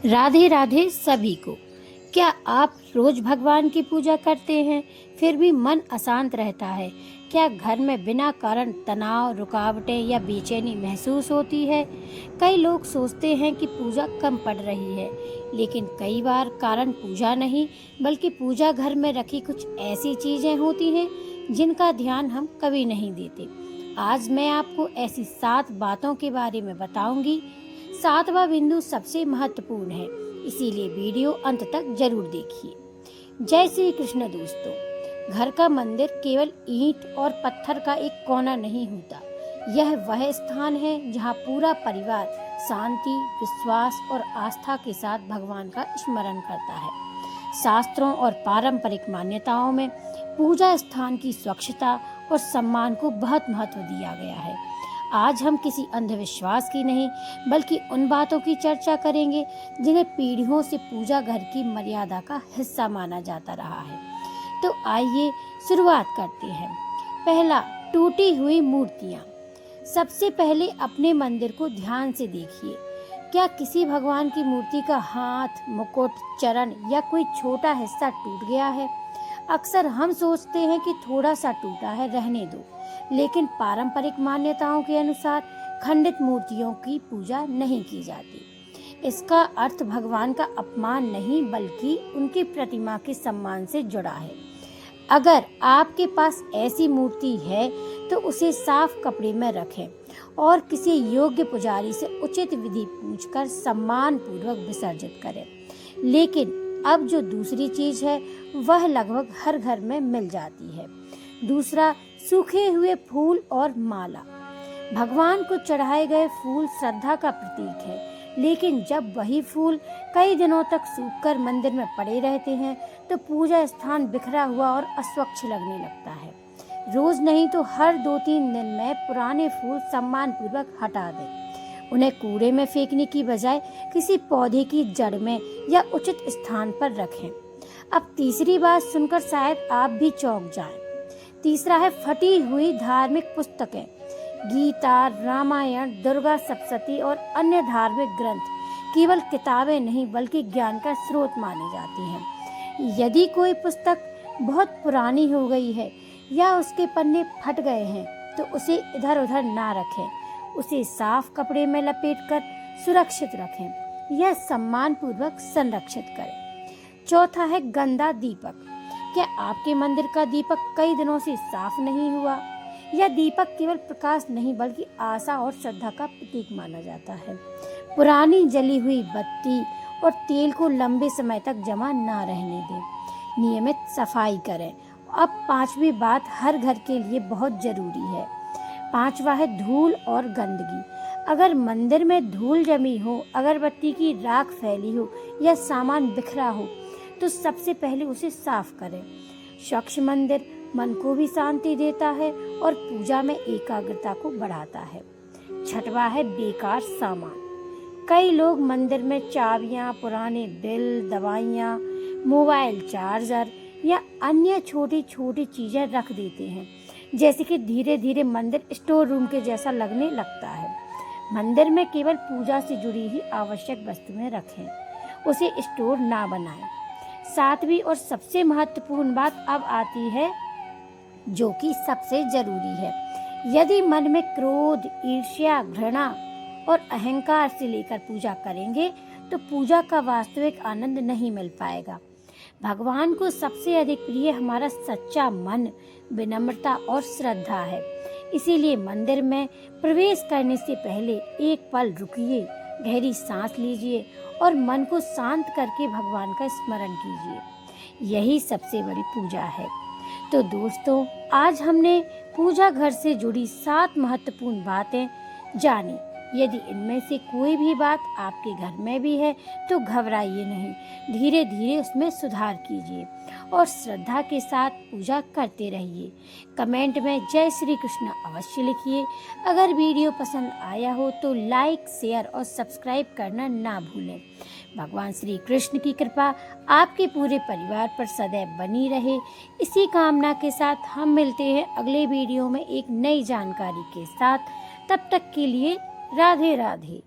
राधे राधे सभी को। क्या आप रोज भगवान की पूजा करते हैं फिर भी मन अशांत रहता है? क्या घर में बिना कारण तनाव, रुकावटें या बेचैनी महसूस होती है? कई लोग सोचते हैं कि पूजा कम पड़ रही है, लेकिन कई बार कारण पूजा नहीं बल्कि पूजा घर में रखी कुछ ऐसी चीजें होती हैं जिनका ध्यान हम कभी नहीं देते। आज मैं आपको ऐसी 7 बातों के बारे में बताऊंगी। 7वां बिंदु सबसे महत्वपूर्ण है, इसीलिए वीडियो अंत तक जरूर देखिए। जय श्री कृष्ण दोस्तों। घर का मंदिर केवल ईंट और पत्थर का एक कोना नहीं होता। यह वह स्थान है जहाँ पूरा परिवार शांति, विश्वास और आस्था के साथ भगवान का स्मरण करता है। शास्त्रों और पारंपरिक मान्यताओं में पूजा स्थान की स्वच्छता और सम्मान को बहुत महत्व दिया गया है। आज हम किसी अंधविश्वास की नहीं बल्कि उन बातों की चर्चा करेंगे जिन्हें पीढ़ियों से पूजा घर की मर्यादा का हिस्सा माना जाता रहा है। तो आइए शुरुआत करते हैं। पहला, टूटी हुई मूर्तियाँ। सबसे पहले अपने मंदिर को ध्यान से देखिए। क्या किसी भगवान की मूर्ति का हाथ, मुकुट, चरण या कोई छोटा हिस्सा टूट गया है? अक्सर हम सोचते हैं कि थोड़ा सा टूटा है, रहने दो, लेकिन पारंपरिक मान्यताओं के अनुसार खंडित मूर्तियों की पूजा नहीं की जाती। इसका अर्थ भगवान का अपमान नहीं बल्कि उनकी प्रतिमा के सम्मान से जुड़ा है। अगर आपके पास ऐसी मूर्ति है तो उसे साफ कपड़े में रखें और किसी योग्य पुजारी से उचित विधि पूछकर सम्मान पूर्वक विसर्जित करें। लेकिन अब जो दूसरी चीज है वह लगभग हर घर में मिल जाती है। दूसरा, सूखे हुए फूल और माला। भगवान को चढ़ाए गए फूल श्रद्धा का प्रतीक है, लेकिन जब वही फूल कई दिनों तक सूखकर मंदिर में पड़े रहते हैं तो पूजा स्थान बिखरा हुआ और अस्वच्छ लगने लगता है। रोज नहीं तो हर 2-3 दिन में पुराने फूल सम्मान पूर्वक हटा दें। उन्हें कूड़े में फेंकने की बजाय किसी पौधे की जड़ में या उचित स्थान पर रखें। अब तीसरी बात सुनकर शायद आप भी चौंक जाएं। तीसरा है फटी हुई धार्मिक पुस्तकें। गीता, रामायण, दुर्गा सप्तशती और अन्य धार्मिक ग्रंथ केवल किताबें नहीं बल्कि ज्ञान का स्रोत माने जाती हैं। यदि कोई पुस्तक बहुत पुरानी हो गई है या उसके पन्ने फट गए हैं तो उसे इधर उधर ना रखें, उसे साफ कपड़े में लपेटकर सुरक्षित रखें या सम्मान पूर्वक संरक्षित करें। चौथा है गंदा दीपक। क्या आपके मंदिर का दीपक कई दिनों से साफ नहीं हुआ? यह दीपक केवल प्रकाश नहीं बल्कि आशा और श्रद्धा का प्रतीक माना जाता है। पुरानी जली हुई बत्ती और तेल को लंबे समय तक जमा ना रहने दें। नियमित सफाई करें। अब 5वीं बात हर घर के लिए बहुत जरूरी है। 5वां है धूल और गंदगी। अगर मंदिर में धूल जमी हो, अगरबत्ती की राख फैली हो या सामान बिखरा हो तो सबसे पहले उसे साफ करें। स्वच्छ मंदिर मन को भी शांति देता है और पूजा में एकाग्रता को बढ़ाता है। 6वां है बेकार सामान। कई लोग मंदिर में चाबियां, पुराने बिल, दवाइयां, मोबाइल चार्जर या अन्य छोटी छोटी चीजें रख देते हैं, जैसे कि धीरे धीरे मंदिर स्टोर रूम के जैसा लगने लगता है। मंदिर में केवल पूजा से जुड़ी ही आवश्यक वस्तुएं रखें, उसे स्टोर ना बनाएं। 7वीं और सबसे महत्वपूर्ण बात अब आती है, जो कि सबसे जरूरी है। यदि मन में क्रोध, ईर्ष्या, घृणा और अहंकार से लेकर पूजा करेंगे तो पूजा का वास्तविक आनंद नहीं मिल पाएगा। भगवान को सबसे अधिक प्रिय हमारा सच्चा मन, विनम्रता और श्रद्धा है। इसीलिए मंदिर में प्रवेश करने से पहले एक पल रुकिए, गहरी सांस लीजिए और मन को शांत करके भगवान का स्मरण कीजिए। यही सबसे बड़ी पूजा है। तो दोस्तों, आज हमने पूजा घर से जुड़ी 7 महत्वपूर्ण बातें जानी। यदि इनमें से कोई भी बात आपके घर में भी है तो घबराइए नहीं, धीरे धीरे उसमें सुधार कीजिए और श्रद्धा के साथ पूजा करते रहिए। कमेंट में जय श्री कृष्ण अवश्य लिखिए। अगर वीडियो पसंद आया हो तो लाइक, शेयर और सब्सक्राइब करना ना भूलें। भगवान श्री कृष्ण की कृपा आपके पूरे परिवार पर सदैव बनी रहे। इसी कामना के साथ हम मिलते हैं अगले वीडियो में एक नई जानकारी के साथ। तब तक के लिए राधे राधे।